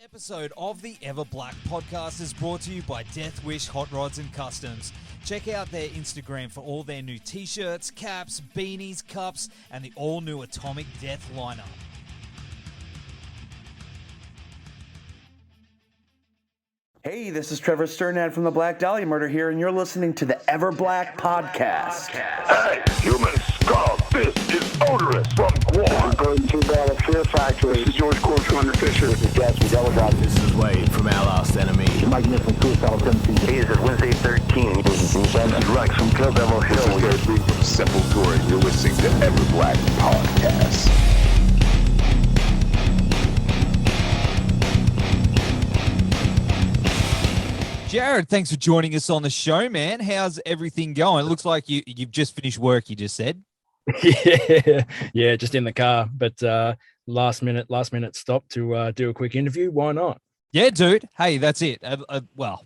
Episode of the Everblack Podcast is brought to you by Death Wish Hot Rods and Customs. Check out their Instagram for all their new t-shirts, caps, beanies, cups, and the all-new Atomic Death lineup. Hey, this is Trevor Sternad from the Black Dahlia Murder here, and you're listening to the Everblack Podcast. Hey, humans, Skull, this is Odorous from Guam. Going to Battle Fear Factory. This is George Corey from Under Fisher. This is Gas from Delegate. This is Wade from Our Last Enemy. Mike Nick from Suicidal Tendencies. Hey, this is Wednesday 13. This is Rex from Kill Devil Hill. This is Gary from Sepultura. You're listening to Everblack Podcast. Jared, thanks for joining us on the show, man. How's everything going? It looks like you've just finished work, you just said. Yeah, just in the car, but last minute stop to do a quick interview. Why not? Yeah, dude. Hey, that's it. Well,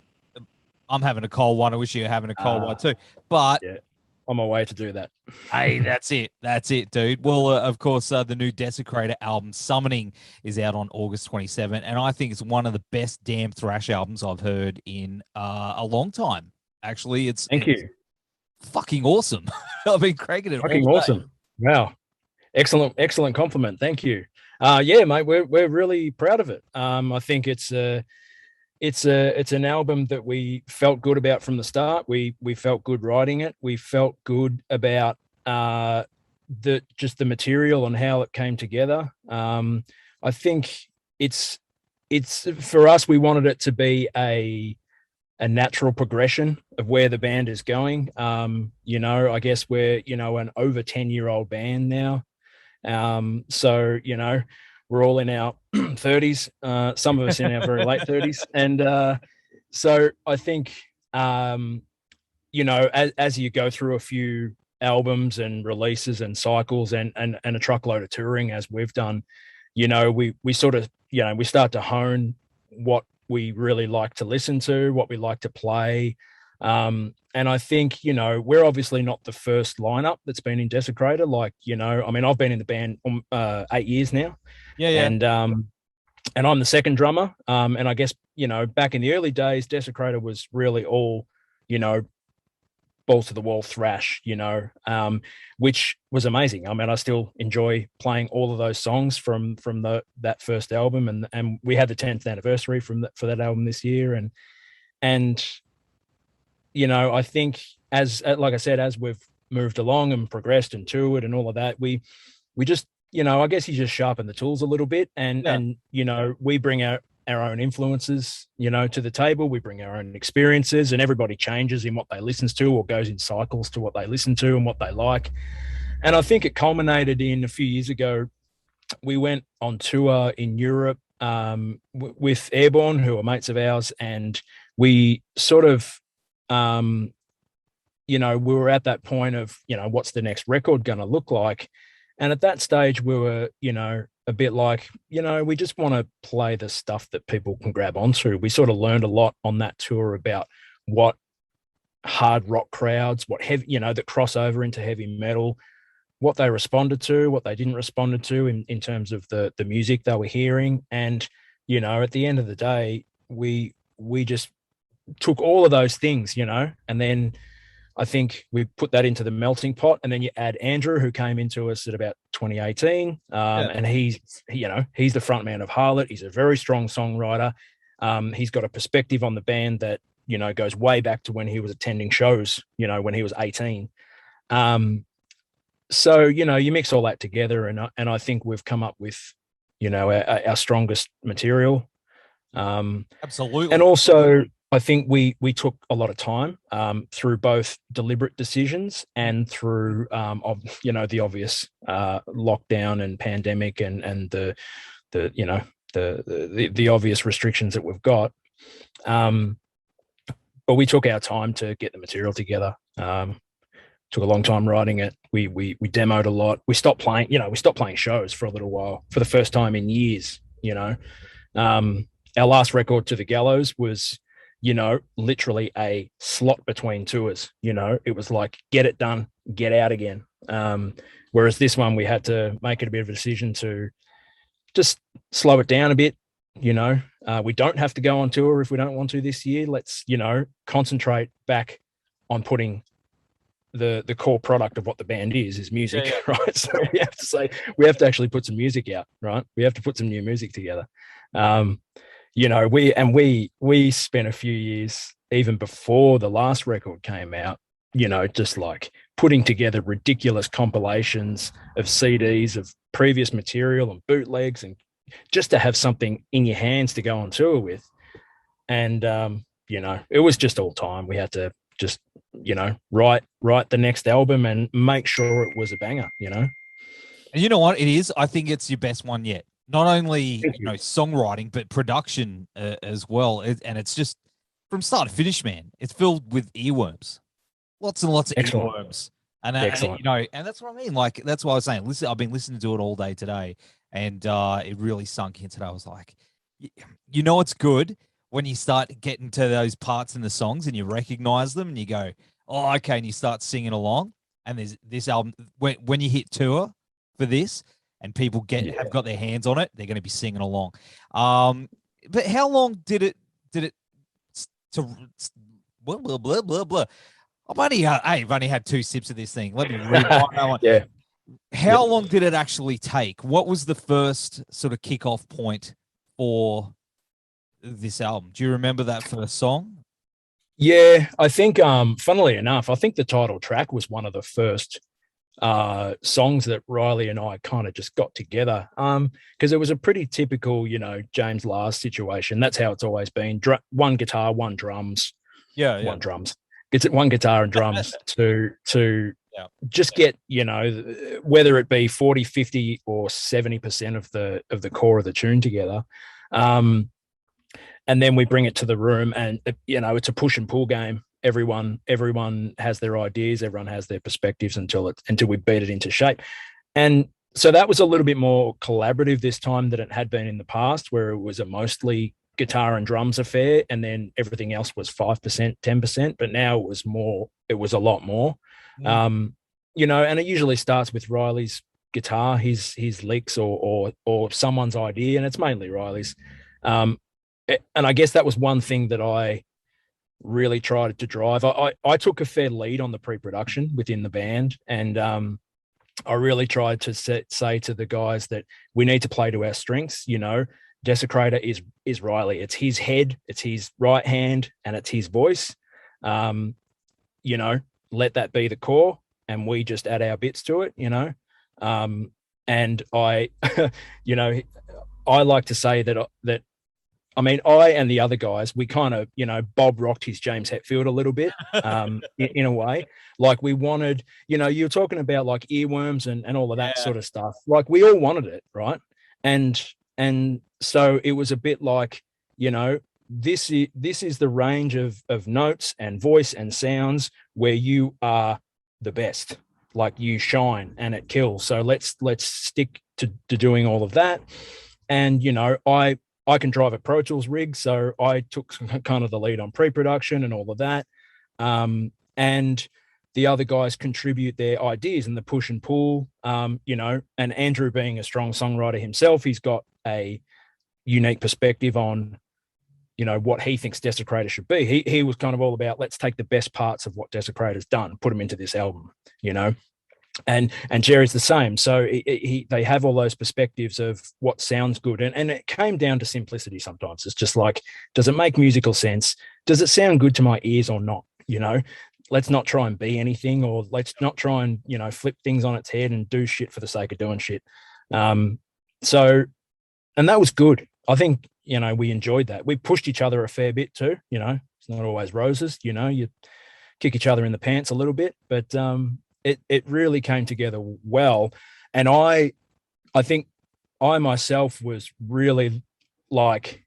I'm having a cold one. I wish you were having a cold one too. But yeah, on my way to do that. Hey, that's it. That's it, dude. Well, of course, the new DESECRATOR album, Summoning, is out on August 27, and I think it's one of the best damn thrash albums I've heard in a long time. Actually, Thank you. Fucking awesome. I've been cranking it. Fucking awesome. Wow. Excellent compliment. Thank you. Yeah, mate, we're really proud of it. I think it's an album that we felt good about from the start. We felt good writing it. We felt good about the material and how it came together. I think it's for us, we wanted it to be a natural progression of where the band is going. I guess we're, an over 10-year-old band now. So, we're all in our 30s, some of us in our very late 30s. And so I think, as you go through a few albums and releases and cycles and a truckload of touring, as we've done, we sort of, we start to hone what we really like to listen to, what we like to play. And I think, we're obviously not the first lineup that's been in DESECRATOR. I've been in the band 8 years now. Yeah. And I'm the second drummer. And I guess, back in the early days, DESECRATOR was really all, balls to the wall thrash, which was amazing. I still enjoy playing all of those songs from that first album. And we had the 10th anniversary for that album this year. And I think like I said, as we've moved along and progressed and toured and all of that, we just, I guess you just sharpen the tools a little bit and we bring our own influences, to the table. We bring our own experiences, and everybody changes in what they listen to or goes in cycles to what they listen to and what they like. And I think it culminated in a few years ago, we went on tour in Europe with Airborne, who are mates of ours. And we sort of, we were at that point of, what's the next record going to look like? And at that stage, we were, a bit like, we just want to play the stuff that people can grab onto. We sort of learned a lot on that tour about what hard rock crowds, what heavy, that cross over into heavy metal, what they responded to, what they didn't respond to in terms of the music they were hearing. And, at the end of the day, we just took all of those things, and then I think we put that into the melting pot. And then you add Andrew, who came into us at about 2018. And he's the front man of Harlott. He's a very strong songwriter. He's got a perspective on the band that, goes way back to when he was attending shows, when he was 18. So, you mix all that together and I think we've come up with, our strongest material. Absolutely. And also, I think we took a lot of time through both deliberate decisions and through the obvious lockdown and pandemic and the obvious restrictions that we've got. But we took our time to get the material together. Took a long time writing it. We demoed a lot. We stopped playing shows for a little while for the first time in years. Our last record, To the Gallows, was literally a slot between tours. It was like, get it done, get out again. Whereas this one, we had to make it a bit of a decision to just slow it down a bit, You know, we don't have to go on tour if we don't want to this year. Let's, you know, concentrate back on putting the core product of what the band is music, right? So we have to actually put some music out, right? We have to put some new music together. You know, we spent a few years even before the last record came out, you know, just like putting together ridiculous compilations of CDs of previous material and bootlegs, and just to have something in your hands to go on tour with. And you know, it was just all time. We had to just, you know, write the next album and make sure it was a banger, you know. And you know what it is? I think it's your best one yet. Not only, you know, songwriting, but production as well. And it's just from start to finish, man. It's filled with earworms, lots and lots of earworms. And you know, and that's what I mean. Like, that's what I was saying. Listen, I've been listening to it all day today, and it really sunk in today. I was like, you know, it's good when you start getting to those parts in the songs and you recognize them and you go, oh, okay, and you start singing along. And there's this album when you hit tour for this, and people have got their hands on it, they're going to be singing along. But how long did it blah blah blah blah blah? I've only had 2 sips of this thing. Let me read that one. Yeah. How long did it actually take? What was the first sort of kickoff point for this album? Do you remember that first song? Yeah, I think funnily enough, I think the title track was one of the first songs that Riley and I kind of just got together, because it was a pretty typical, you know, James Last situation. That's how it's always been. One guitar, one drums. One drums. It's one guitar and drums to just get, you know, whether it be 40, 50 or 70% of the core of the tune together. And then we bring it to the room, and, you know, it's a push and pull game. Everyone has their ideas, everyone has their perspectives until we beat it into shape. And so that was a little bit more collaborative this time than it had been in the past, where it was a mostly guitar and drums affair, and then everything else was 5%, 10%. But now it was a lot more. You know, and it usually starts with Riley's guitar, his licks or someone's idea, and it's mainly Riley's. And I guess that was one thing that I really tried to drive. I took a fair lead on the pre-production within the band, and I really tried to say to the guys that we need to play to our strengths. You know, Desecrator is Riley. It's his head, it's his right hand, and it's his voice. You know, let that be the core, and we just add our bits to it, you know. And I, you know, I like to say that I mean, I and the other guys, we kind of, you know, Bob rocked his James Hetfield a little bit, in a way. Like, we wanted, you know, you're talking about like earworms and all of that sort of stuff. Like, we all wanted it, right? And so it was a bit like, you know, this is the range of notes and voice and sounds where you are the best. Like, you shine and it kills. So let's stick to doing all of that. And, you know, I can drive a Pro Tools rig, so I took kind of the lead on pre-production and all of that. And the other guys contribute their ideas and the push and pull, you know, and Andrew, being a strong songwriter himself, he's got a unique perspective on, you know, what he thinks Desecrator should be. He was kind of all about, let's take the best parts of what Desecrator's done, put them into this album, you know. And Jerry's the same. So they have all those perspectives of what sounds good. And it came down to simplicity sometimes. It's just like, does it make musical sense? Does it sound good to my ears or not? You know, let's not try and be anything, or let's not try and, you know, flip things on its head and do shit for the sake of doing shit. So, and that was good. I think, you know, we enjoyed that. We pushed each other a fair bit too. You know, it's not always roses, you know, you kick each other in the pants a little bit, but, it really came together well. And I think I myself was really like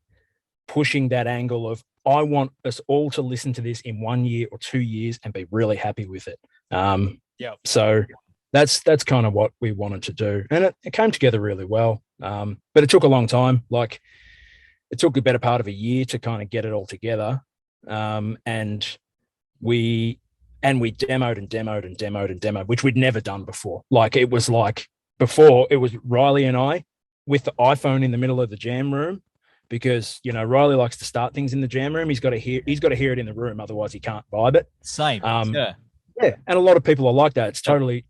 pushing that angle of, I want us all to listen to this in 1 year or 2 years and be really happy with it. So that's kind of what we wanted to do. And it came together really well. But it took a long time. Like, it took a better part of a year to kind of get it all together. And we demoed, which we'd never done before. Like, it was like, before it was Riley and I with the iPhone in the middle of the jam room, because Riley likes to start things in the jam room. He's got to hear it in the room, otherwise he can't vibe it. Same. Yeah, and a lot of people are like that. It's totally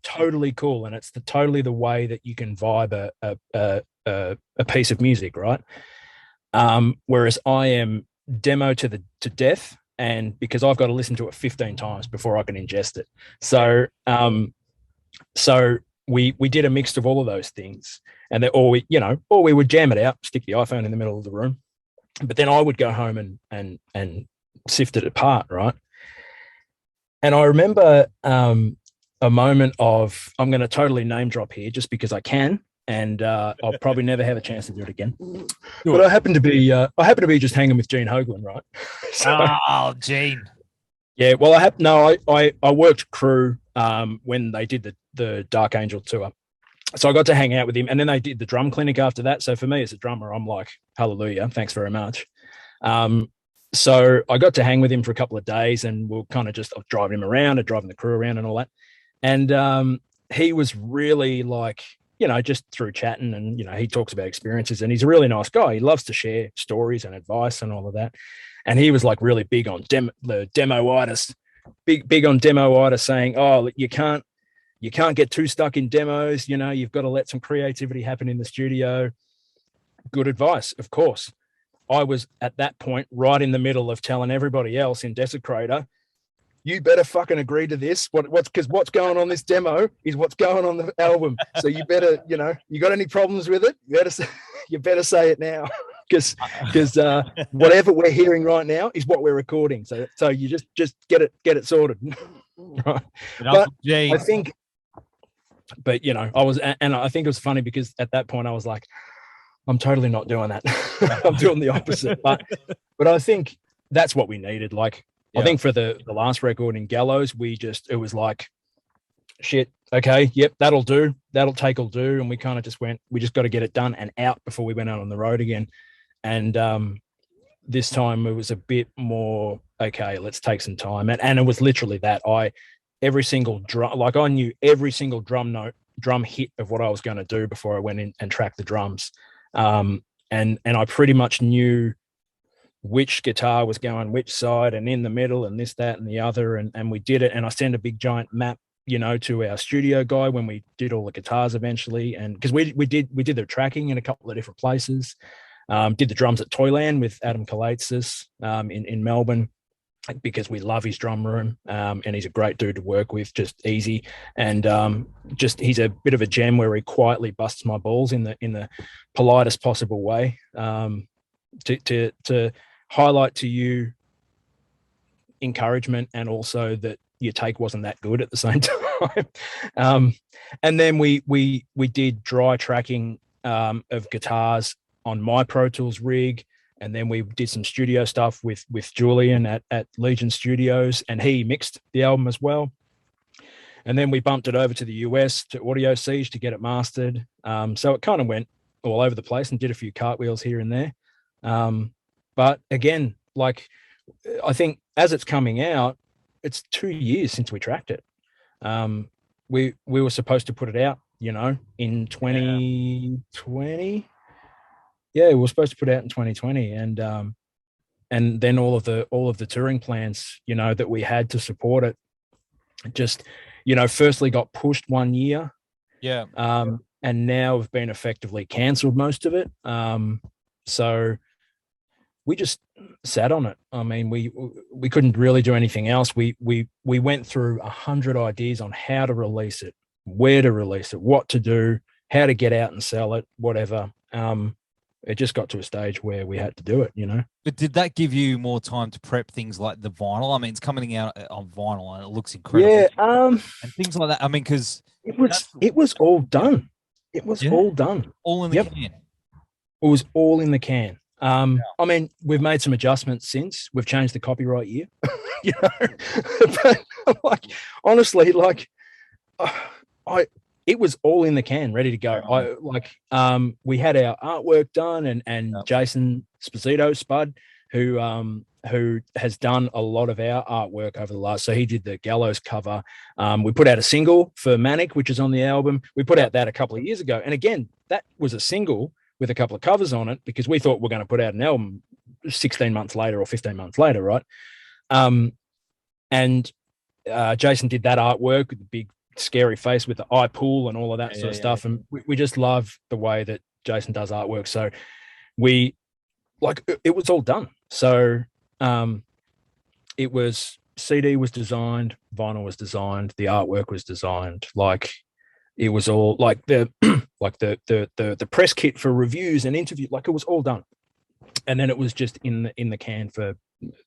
cool, and it's totally the way that you can vibe a piece of music, right? Whereas I am demo to death, and because I've got to listen to it 15 times before I can ingest it. So we did a mix of all of those things, and or we would jam it out, stick the iPhone in the middle of the room, but then I would go home and sift it apart, right? And I remember a moment of, I'm going to totally name drop here just because I can, and I'll probably never have a chance to do it again. But I happen to be just hanging with Gene Hoglan, right? Oh, Gene. Yeah, well, I worked crew when they did the Dark Angel tour, so I got to hang out with him, and then they did the drum clinic after that. So for me as a drummer, I'm like, hallelujah, thanks very much. So I got to hang with him for a couple of days, and we'll kind of just driving him around and driving the crew around and all that. And he was really like, just through chatting, and, he talks about experiences, and he's a really nice guy. He loves to share stories and advice and all of that. And he was like really big on the demoitis, big on demoitis, saying, oh, you can't get too stuck in demos. You've got to let some creativity happen in the studio. Good advice, of course. I was at that point right in the middle of telling everybody else in DESECRATOR, you better fucking agree to this. Because what's going on this demo is what's going on the album. So you better, you got any problems with it? You better say it now, because whatever we're hearing right now is what we're recording. So you just get it sorted. Right. But I think, I think it was funny because at that point I was like, I'm totally not doing that. I'm doing the opposite. But I think that's what we needed. Like, I think for the last record in Gallows, it was like, shit, okay, yep, that'll do. That'll take all do. And we kind of just we just got to get it done and out before we went out on the road again. And this time it was a bit more, okay, let's take some time. And it was literally that. Every single drum, like I knew every single drum hit of what I was going to do before I went in and tracked the drums. And I pretty much knew which guitar was going which side and in the middle and this, that, and the other. And we did it. And I sent a big giant map, to our studio guy when we did all the guitars eventually. And because we did the tracking in a couple of different places, did the drums at Toyland with Adam Kalaitsis, in Melbourne, because we love his drum room. And he's a great dude to work with, just easy. And he's a bit of a gem where he quietly busts my balls in the politest possible way, to highlight to you encouragement, and also that your take wasn't that good at the same time. And then we did dry tracking of guitars on my Pro Tools rig. And then we did some studio stuff with Julian at Legion Studios, and he mixed the album as well. And then we bumped it over to the US to Audio Siege to get it mastered. So it kind of went all over the place and did a few cartwheels here and there. But again, like, I think as it's coming out, it's 2 years since we tracked it. We were supposed to put it out, in 2020. Yeah, we were supposed to put it out in 2020, and then all of the touring plans, that we had to support it, just, firstly got pushed 1 year. Yeah. And now have been effectively cancelled, most of it. So we just sat on it. I mean, we couldn't really do anything else. We went through 100 ideas on how to release it, where to release it, what to do, how to get out and sell it, whatever. It just got to a stage where we had to do it, But did that give you more time to prep things like the vinyl? I mean, it's coming out on vinyl and it looks incredible. Yeah, and things like that. I mean, because it was all done. It was all done. All in the can. It was all in the can. I mean, we've made some adjustments since. We've changed the copyright year, But like, honestly, like, it was all in the can, ready to go. We had our artwork done, and Jason Sposito, Spud, who has done a lot of our artwork over the last. So he did the Gallows cover. We put out a single for Manic, which is on the album. We put out that a couple of years ago, and again, that was a single with a couple of covers on it because we thought we're going to put out an album 16 months later or 15 months later, right? And Jason did that artwork with the big scary face with the eye pool and all of that sort of stuff. And we just love the way that Jason does artwork. So we it was all done. So it was CD was designed, vinyl was designed, the artwork was designed. Like it was all like the the press kit for reviews and interviews. Like it was all done, and then it was just in the can for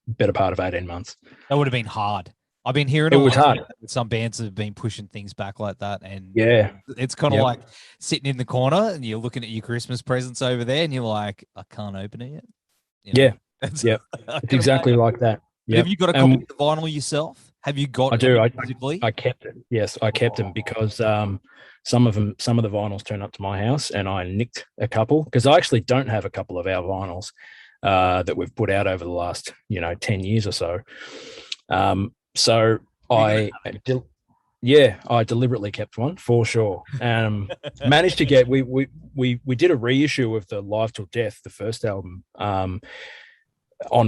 better part of 18 months. That would have been hard. I've been hearing it was hard. Some bands have been pushing things back like that, and it's kind of like sitting in the corner and you're looking at your Christmas presents over there, and you're like, I can't open it yet. You know? It's exactly like that. Yep. Have you got a copy of the vinyl yourself? Have you got? I do. Physically? I kept it. Yes, I kept them because some of the vinyls turned up to my house, and I nicked a couple because I actually don't have a couple of our vinyls that we've put out over the last 10 years or so. So I deliberately kept one for sure. Managed to get we did a reissue of the Live Till Death, the first album, on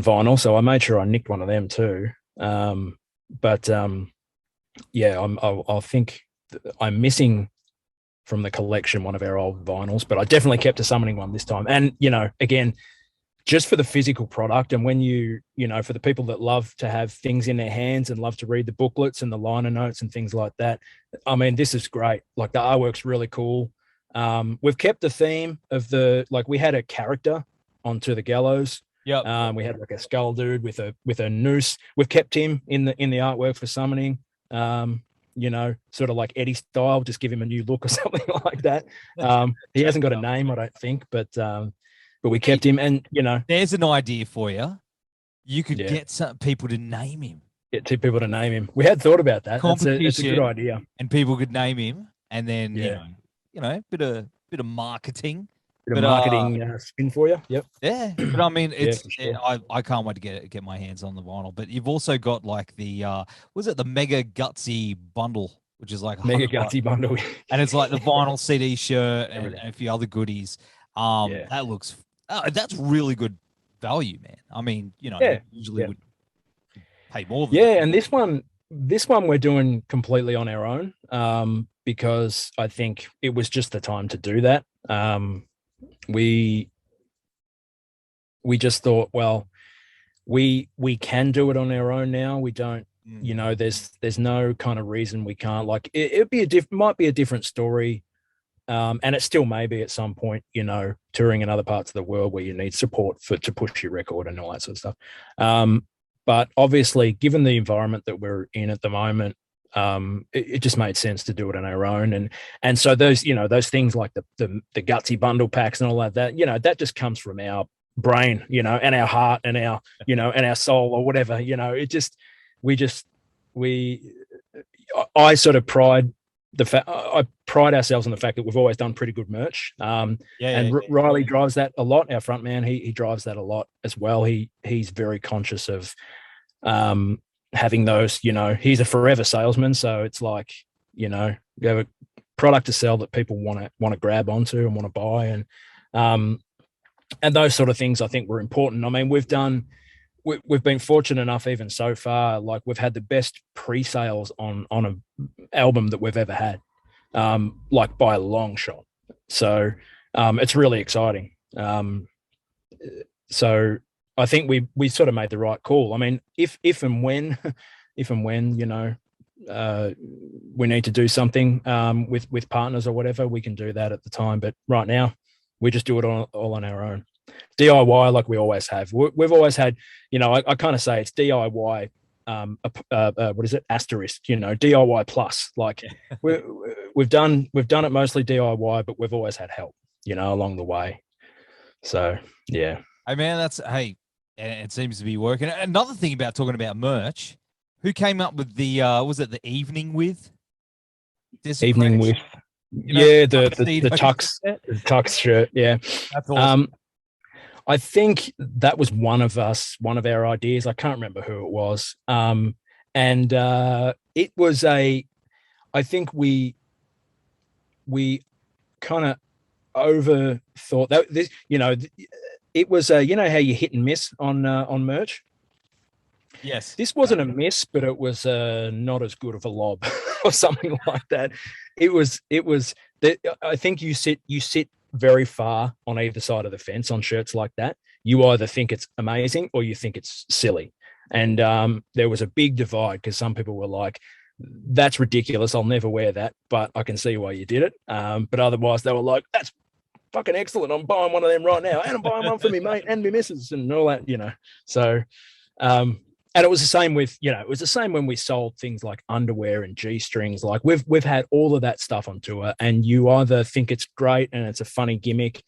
vinyl. So I made sure I nicked one of them too. I think I'm missing from the collection one of our old vinyls, but I definitely kept a summoning one this time. And again, just for the physical product, and when for the people that love to have things in their hands and love to read the booklets and the liner notes and things like that, I mean, this is great. Like the artwork's really cool. We've kept the theme of we had a character onto the gallows. Yeah. We had like a skull dude with a noose. We've kept him in the artwork for summoning. Sort of like Eddie style, just give him a new look or something like that. He hasn't got a name, I don't think, but we kept him, and there's an idea for you. You could get some people to name him. Get two people to name him. We had thought about that. It's a good idea, and people could name him, and then bit of marketing. Bit of marketing spin for you. Yep. Yeah, but I mean, sure. I can't wait to get my hands on the vinyl. But you've also got like the was it the Mega Gutsy bundle, which is like Mega Gutsy bundle, and it's like the vinyl CD shirt and a few other goodies. That looks that's really good value, man. I mean, usually would pay more than that. And this one we're doing completely on our own because I think it was just the time to do that. We just thought, well, we can do it on our own now. We don't, there's no kind of reason we can't. Like it might be a different story. And it still may be at some point, touring in other parts of the world where you need support to push your record and all that sort of stuff. But obviously, given the environment that we're in at the moment, it just made sense to do it on our own. And so those things like the gutsy bundle packs and all that, that just comes from our brain, and our heart and our, and our soul or whatever, I sort of I pride ourselves on the fact that we've always done pretty good merch. Riley drives that a lot. Our front man, he drives that a lot as well. He's very conscious of having those, he's a forever salesman. So it's like, you have a product to sell that people want to grab onto and want to buy. And those sort of things I think were important. I mean, we've been fortunate enough even so far, like we've had the best pre-sales on an album that we've ever had, like by a long shot. So it's really exciting. So I think we sort of made the right call. I mean, if and when, we need to do something with partners or whatever, we can do that at the time. But right now, we just do it all on our own. DIY like we always have. We've always had, I kind of say it's DIY. What is it? Asterisk. DIY plus. Like we've done it mostly DIY, but we've always had help, along the way. So yeah. Hey man, it seems to be working. Another thing about talking about merch, who came up with the was it the evening with? Evening with. The tux shirt. Yeah. That's awesome. I think that was one of our ideas. I can't remember who it was. It was I think we kind of overthought that. This, it was you know how you hit and miss on merch. Yes. This wasn't a miss, but it was not as good of a lob or something like that. It was. I think you sit very far on either side of the fence on shirts like that. You either think it's amazing or you think it's silly. And there was a big divide because some people were like, that's ridiculous. I'll never wear that, but I can see why you did it. But otherwise they were like, that's fucking excellent. I'm buying one of them right now. And I'm buying one for me mate and me missus and all that, So, and it was the same with, it was the same when we sold things like underwear and G-strings. Like we've had all of that stuff on tour, and you either think it's great and it's a funny gimmick,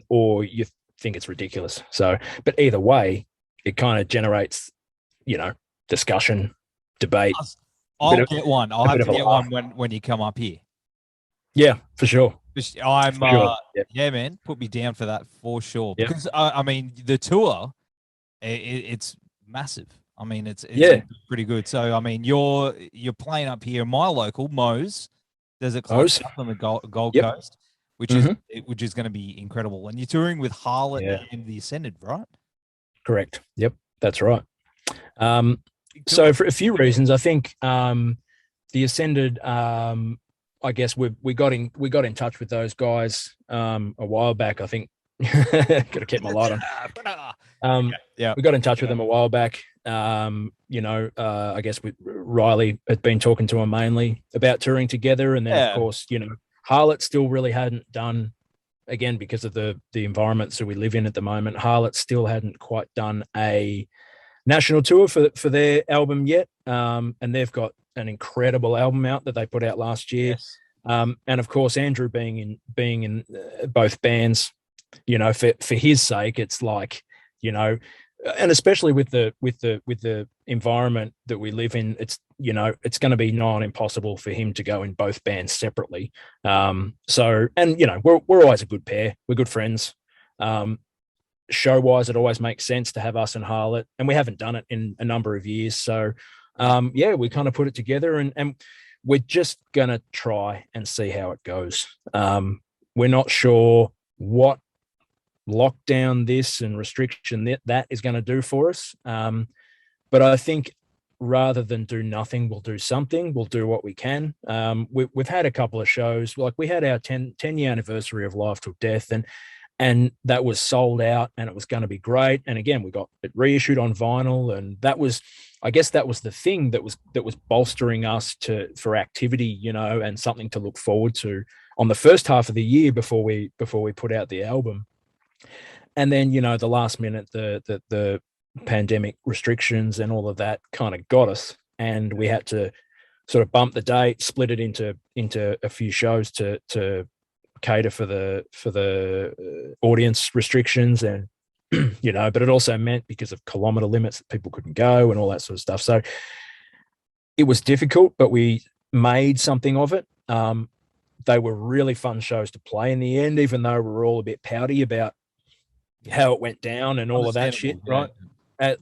or you think it's ridiculous. So, but either way, it kind of generates, discussion, debate. I'll get one. I'll have to get one when you come up here. Yeah, for sure. I'm for sure. Yeah, man. Put me down for that for sure. Yep. Because I mean, the tour, it's massive. I mean, it's pretty good. So I mean, you're playing up here in my local Moe's. There's a club up on the Gold Coast, which is going to be incredible. And you're touring with Harlott and the Ascended, right? Correct. Yep, that's right. So for a few reasons, I think the Ascended. I guess we got in touch with those guys a while back. I think got to keep my light on. We got in touch with them a while back. I guess Riley had been talking to him mainly about touring together, and then of course, Harlott still really hadn't done, again because of the environments that we live in at the moment. Harlott still hadn't quite done a national tour for their album yet, and they've got an incredible album out that they put out last year. Yes. And of course, Andrew being in both bands, for his sake, it's like, and especially with the environment that we live in, it's going to be nigh on impossible for him to go in both bands separately. So, and we're always a good pair. We're good friends. Show wise, it always makes sense to have us and Harlott, and we haven't done it in a number of years. So, we kind of put it together, and we're just gonna try and see how it goes. We're not sure what lockdown this and restriction that is going to do for us, but I think rather than do nothing, we'll do something. We'll do what we can. We've had a couple of shows, like we had our 10-year anniversary of Live Till Death, and that was sold out, and it was going to be great. And again, we got it reissued on vinyl, and that was the thing that was bolstering us for activity, and something to look forward to on the first half of the year before we put out the album. And then, the last minute, the pandemic restrictions and all of that kind of got us, and we had to sort of bump the date, split it into a few shows to cater for the audience restrictions, and but it also meant, because of kilometer limits, that people couldn't go and all that sort of stuff. So it was difficult, but we made something of it. They were really fun shows to play in the end, even though we were all a bit pouty about how it went down and all of that shit, right?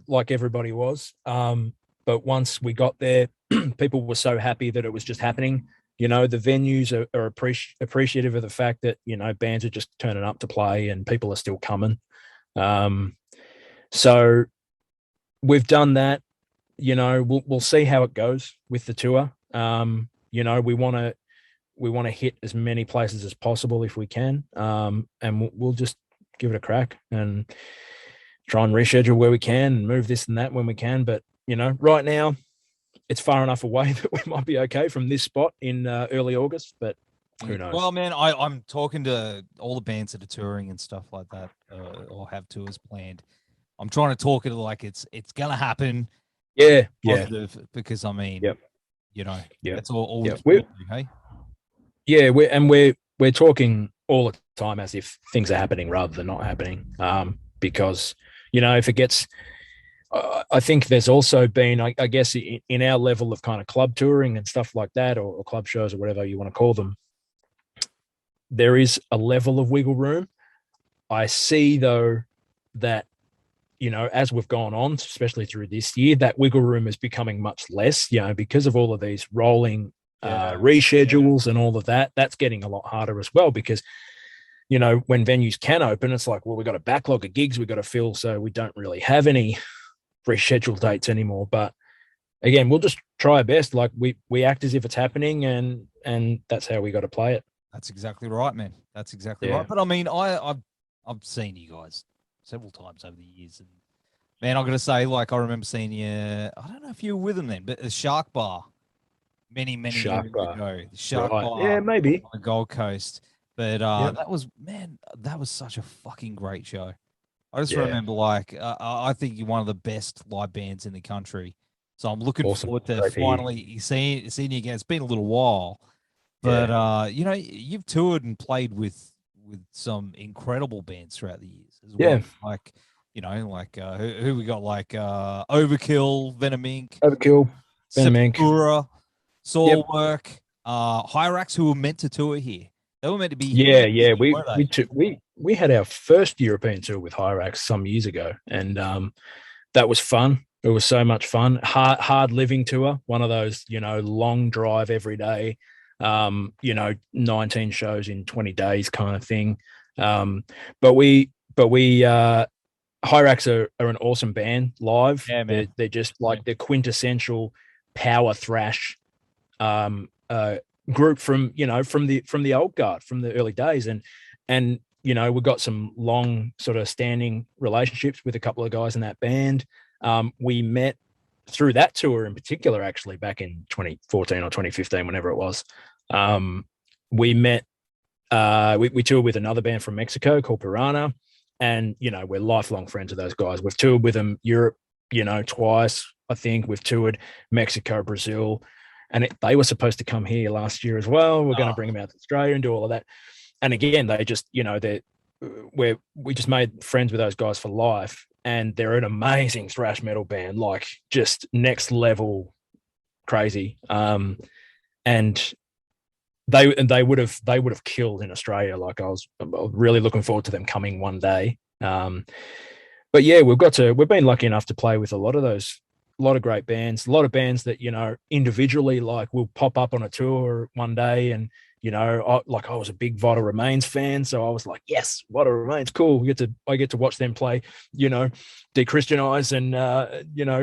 Like everybody was. But once we got there, people were so happy that it was just happening. The venues are appreciative of the fact that, bands are just turning up to play and people are still coming. So we've done that. We'll see how it goes with the tour. We want to hit as many places as possible if we can, and we'll just give it a crack and try and reschedule where we can and move this and that when we can. But right now it's far enough away that we might be okay from this spot in early August, but who knows? Well, man, I'm talking to all the bands that are touring and stuff like that, or have tours planned. I'm trying to talk it like it's gonna happen. Yeah, because I mean, that's all. Yep. We do, hey. Yeah, we're talking all the time as if things are happening rather than not happening. Because if it gets, I think there's also been, I guess, in our level of kind of club touring and stuff like that, or club shows or whatever you want to call them, there is a level of wiggle room. I see, though, that, as we've gone on, especially through this year, that wiggle room is becoming much less, because of all of these rolling reschedules and all of that. That's getting a lot harder as well, because, when venues can open, it's like, well, we've got a backlog of gigs we've got to fill, so we don't really have any rescheduled dates anymore. But again, we'll just try our best. Like we act as if it's happening, and that's how we got to play it. That's exactly right, man. That's exactly Yeah. right. But I mean, I've seen you guys several times over the years, and man, I'm gonna say, like, I remember seeing you. I don't know if you were with them then, but the Shark Bar many Shark years Bar. ago. The Shark Right. Bar, Yeah, maybe. on the Gold Coast. But Yep. that was such a fucking great show. I just Yeah. remember, like, I think you're one of the best live bands in the country. So I'm looking Awesome. forward to Great to hear. finally seeing you again. It's been a little while, but you've toured and played with some incredible bands throughout the years as well. Yeah. Like, who we got, like Overkill, Venom Inc., Overkill, Venom Inc. Sepultura, Soilwork, Hyrax, who were meant to tour here. They were meant to be Yeah, here, yeah. weren't they? We had our first European tour with Hyrax some years ago, and that was fun. It was so much fun. Hard living tour, one of those, long drive every day, 19 shows in 20 days kind of thing. But we Hyrax are an awesome band live. Yeah, man. They're just like the quintessential power thrash group from the old guard, from the early days, and we've got some long sort of standing relationships with a couple of guys in that band. We met through that tour in particular, actually, back in 2014 or 2015, whenever it was. We met, we toured with another band from Mexico called Piranha, and, we're lifelong friends of those guys. We've toured with them Europe, twice, I think. We've toured Mexico, Brazil, and they were supposed to come here last year as well. We're going to bring them out to Australia and do all of that. And again, they just, we just made friends with those guys for life. And they're an amazing thrash metal band, like just next level crazy. And they would have killed in Australia. Like I was really looking forward to them coming one day. But yeah, we've been lucky enough to play with a lot of great bands, a lot of bands that, individually, like, will pop up on a tour one day. And, I was a big Vital Remains fan. So I was like, yes, Vital Remains, cool. I get to watch them play, Dechristianize and,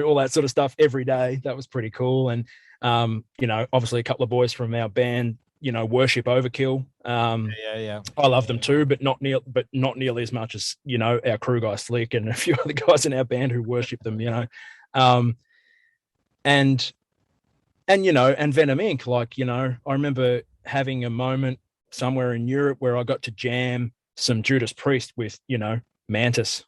all that sort of stuff every day. That was pretty cool. And, obviously a couple of boys from our band, worship Overkill. Yeah. I love them too, but not nearly as much as, our crew guy Slick and a few other guys in our band who worship them, and Venom Inc. Like, I remember having a moment somewhere in Europe where I got to jam some Judas Priest with, Mantis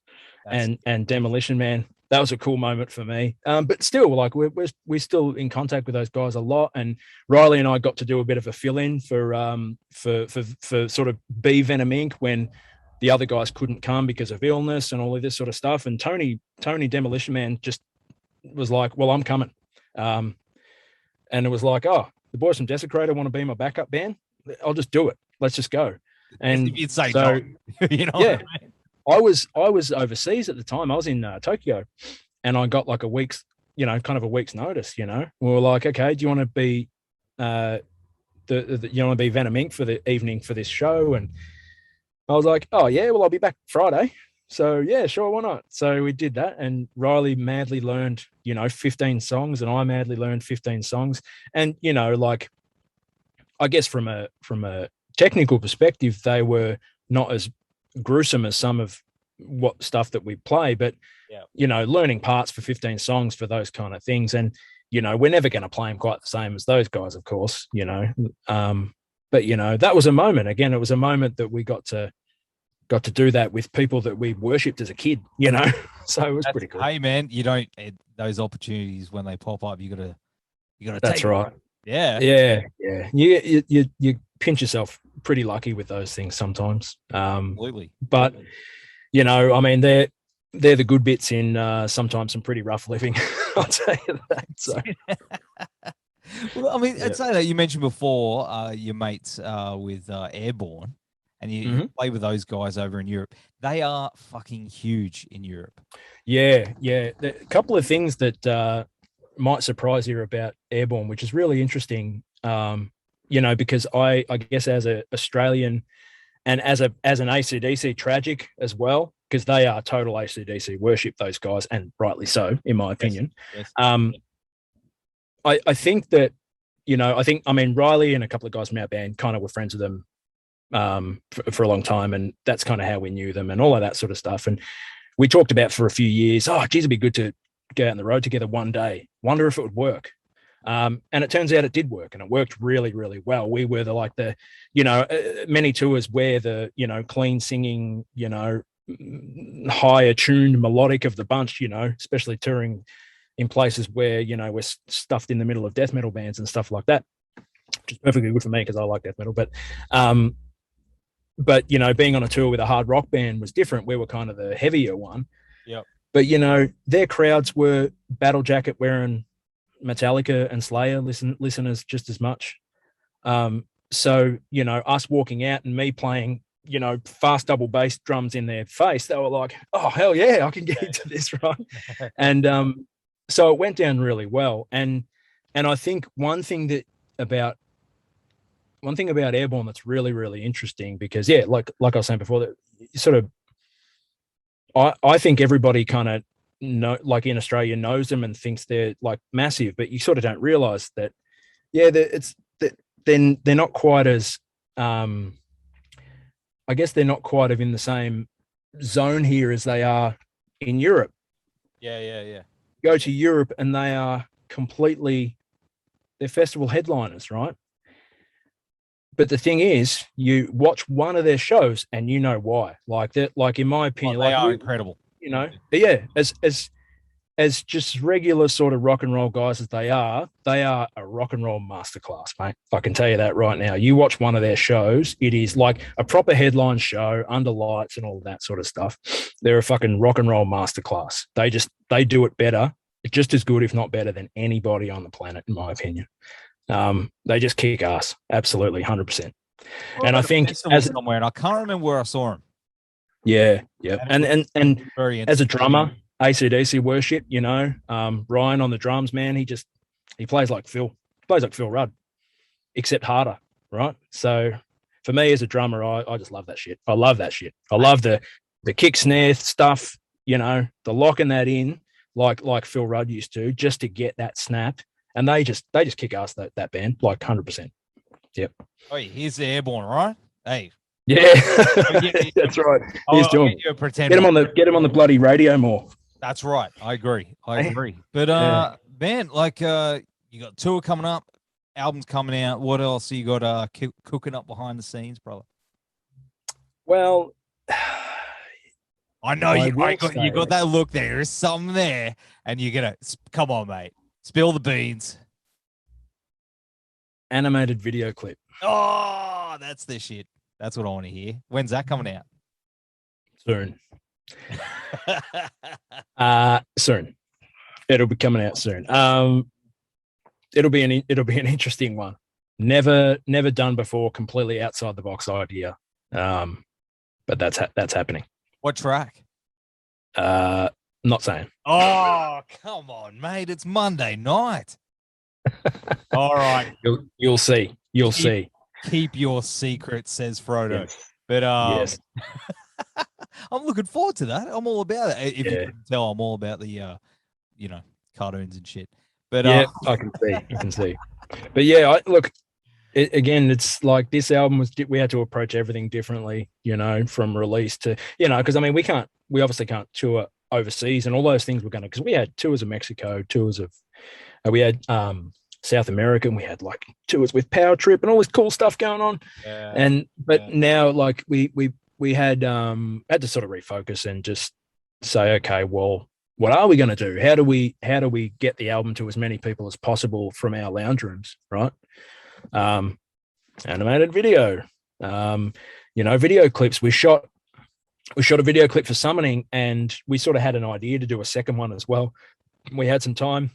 and Demolition Man. That was a cool moment for me. But still, like, we're still in contact with those guys a lot. And Riley and I got to do a bit of a fill-in for sort of B Venom Inc. when the other guys couldn't come because of illness and all of this sort of stuff. And Tony Demolition Man just was like, well, I'm coming. And it was like, oh, the boys from DESECRATOR want to be my backup band. I'll just do it. Let's just go. And you'd say so, no. Yeah, What I mean? I was overseas at the time. I was in Tokyo, and I got like a week's notice. We were like, okay, do you want to be you want to be Venom Inc. for the evening for this show? And I was like, oh yeah, well, I'll be back Friday. So yeah, sure, why not? So we did that, and Riley madly learned, 15 songs, and I madly learned 15 songs. And like, I guess from a technical perspective, they were not as gruesome as some of what stuff that we play, but learning parts for 15 songs for those kind of things, and we're never going to play them quite the same as those guys, of course. But that was a moment. Again, it was a moment that we got to do that with people that we worshipped as a kid, so it was pretty cool. Hey man, you don't, those opportunities when they pop up, you gotta That's take right. Them. Yeah. You pinch yourself pretty lucky with those things sometimes. Absolutely. But I mean, they're the good bits in sometimes some pretty rough living. I'll tell you that. So. Well, I mean, I'd say that you mentioned before your mates with Airborne, and you play with those guys over in Europe. They are fucking huge in Europe. Yeah. A couple of things that might surprise you about Airborne, which is really interesting, because I guess as an Australian and as an AC/DC tragic as well, because they are total AC/DC worship, those guys, and rightly so, in my opinion. Yes. I think that, I mean, Riley and a couple of guys from our band kind of were friends with them for a long time, and that's kind of how we knew them and all of that sort of stuff. And we talked about for a few years, oh, geez, it'd be good to go out on the road together one day. Wonder if it would work. And it turns out it did work, and it worked really, really well. We were many tours where the, clean singing, high attuned melodic of the bunch, especially touring in places where, we're stuffed in the middle of death metal bands and stuff like that, which is perfectly good for me because I like death metal. But being on a tour with a hard rock band was different. We were kind of the heavier one. Yep. But, their crowds were battle jacket wearing Metallica and Slayer listeners just as much. So, us walking out and me playing, fast double bass drums in their face, they were like, oh, hell yeah, I can get into this, right? And so it went down really well. And I think one thing about Airborne that's really, really interesting, because, yeah, like I was saying before, that sort of, I think everybody kind of like in Australia knows them and thinks they're like massive, but you sort of don't realize that, yeah, they're not quite as, I guess they're not quite in the same zone here as they are in Europe. Yeah. Go to Europe and they are they're festival headliners, right? But the thing is, you watch one of their shows and you know why. Like that, like in my opinion, they are incredible. Yeah, as just regular sort of rock and roll guys as they are a rock and roll masterclass, mate. I can tell you that right now. You watch one of their shows, it is like a proper headline show under lights and all that sort of stuff. They're a fucking rock and roll masterclass. They do it better, just as good, if not better, than anybody on the planet, in my opinion. They just kick ass, absolutely, 100%. And I think somewhere, and I can't remember where I saw him. Yeah. And very as a drummer, AC/DC worship, Ryan on the drums, man, he plays like Phil. He plays like Phil Rudd, except harder, right? So for me as a drummer, I just love that shit. I love that shit. I love the kick snare stuff, the locking that in like Phil Rudd used to, just to get that snap. And they just kick ass, that band, like 100%. Yep. Oh, here's the Airborne, right? Hey. Yeah, that's right. He's doing. Get him on the bloody radio more. That's right. I agree. But man, like you got tour coming up, albums coming out. What else you got cooking up behind the scenes, brother? Well, I know you got that look there. There's something there, and you're gonna come on, mate. Spill the beans. Animated video clip. Oh, that's the shit. That's what I want to hear. When's that coming out? Soon. Soon. It'll be coming out soon. It'll be an interesting one. Never done before. Completely outside the box idea. But that's happening. What track? Not saying. Oh, come on, mate. It's Monday night. All right. You'll see. You'll see. Keep your secret, says Frodo. Yes. But yes. I'm looking forward to that. I'm all about it. If you can tell, I'm all about the cartoons and shit. But yeah, I can see. You can see. But yeah, again, it's like this album we had to approach everything differently, from release to, because I mean, we obviously can't tour overseas and all those things we're going to, because we had tours of Mexico, tours of, we had South America, and we had like tours with Power Trip and all this cool stuff going on. Now like we had to sort of refocus and just say, okay, well, what are we going to do? How do we get the album to as many people as possible from our lounge rooms, right? Animated video, video clips. We shot a video clip for Summoning, and we sort of had an idea to do a second one as well. We had some time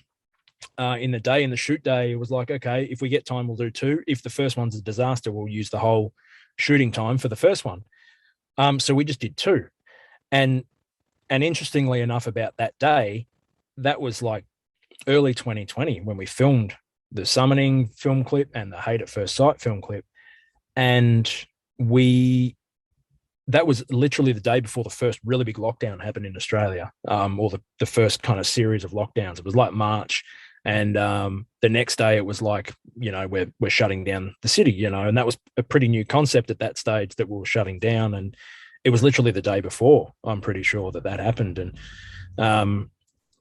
in the shoot day. It was like, okay, if we get time, we'll do two. If the first one's a disaster, we'll use the whole shooting time for the first one. So we just did two. And interestingly enough, about that day, that was like early 2020 when we filmed the Summoning film clip and the Hate at First Sight film clip. And we that was literally the day before the first really big lockdown happened in Australia, or the first kind of series of lockdowns. It was like March, and the next day it was like, we're shutting down the city, and that was a pretty new concept at that stage, that we were shutting down. And it was literally the day before, I'm pretty sure, that happened. And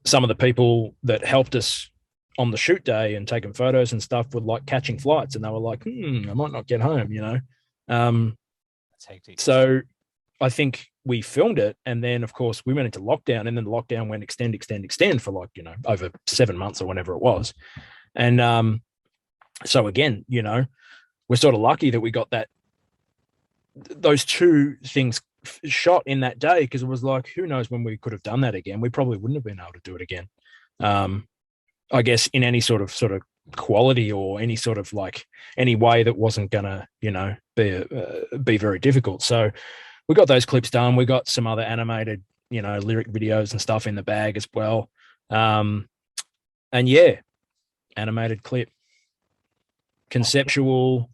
some of the people that helped us on the shoot day and taking photos and stuff were like catching flights, and they were like, I might not get home, That's hectic. So I think we filmed it, and then of course we went into lockdown, and then the lockdown went extend for like, over 7 months or whenever it was. And so again, we're sort of lucky that we got those two things shot in that day, because it was like, who knows when we could have done that again. We probably wouldn't have been able to do it again, I guess, in any sort of quality, or any sort of like any way that wasn't gonna be very difficult. So we got those clips done. We got some other animated lyric videos and stuff in the bag as well. And yeah, animated clip, conceptual,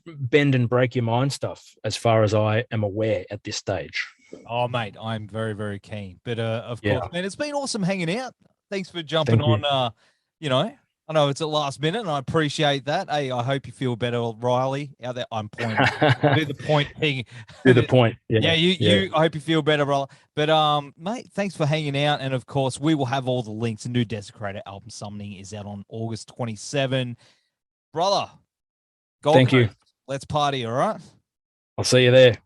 bend and break your mind stuff, as far as I am aware at this stage. Oh mate, I'm very, very keen. But of Yeah. course, man, it's been awesome hanging out. Thanks for jumping on. I know it's at last minute, and I appreciate that. Hey, I hope you feel better, Riley. Out there, I'm pointing. Do the point thing. To the point. Yeah, you. I hope you feel better, Riley. But mate, thanks for hanging out. And of course, we will have all the links. The new DESECRATOR album Summoning is out on August 27. Brother, Gold Thank you. Coast, let's party, all right? I'll see you there.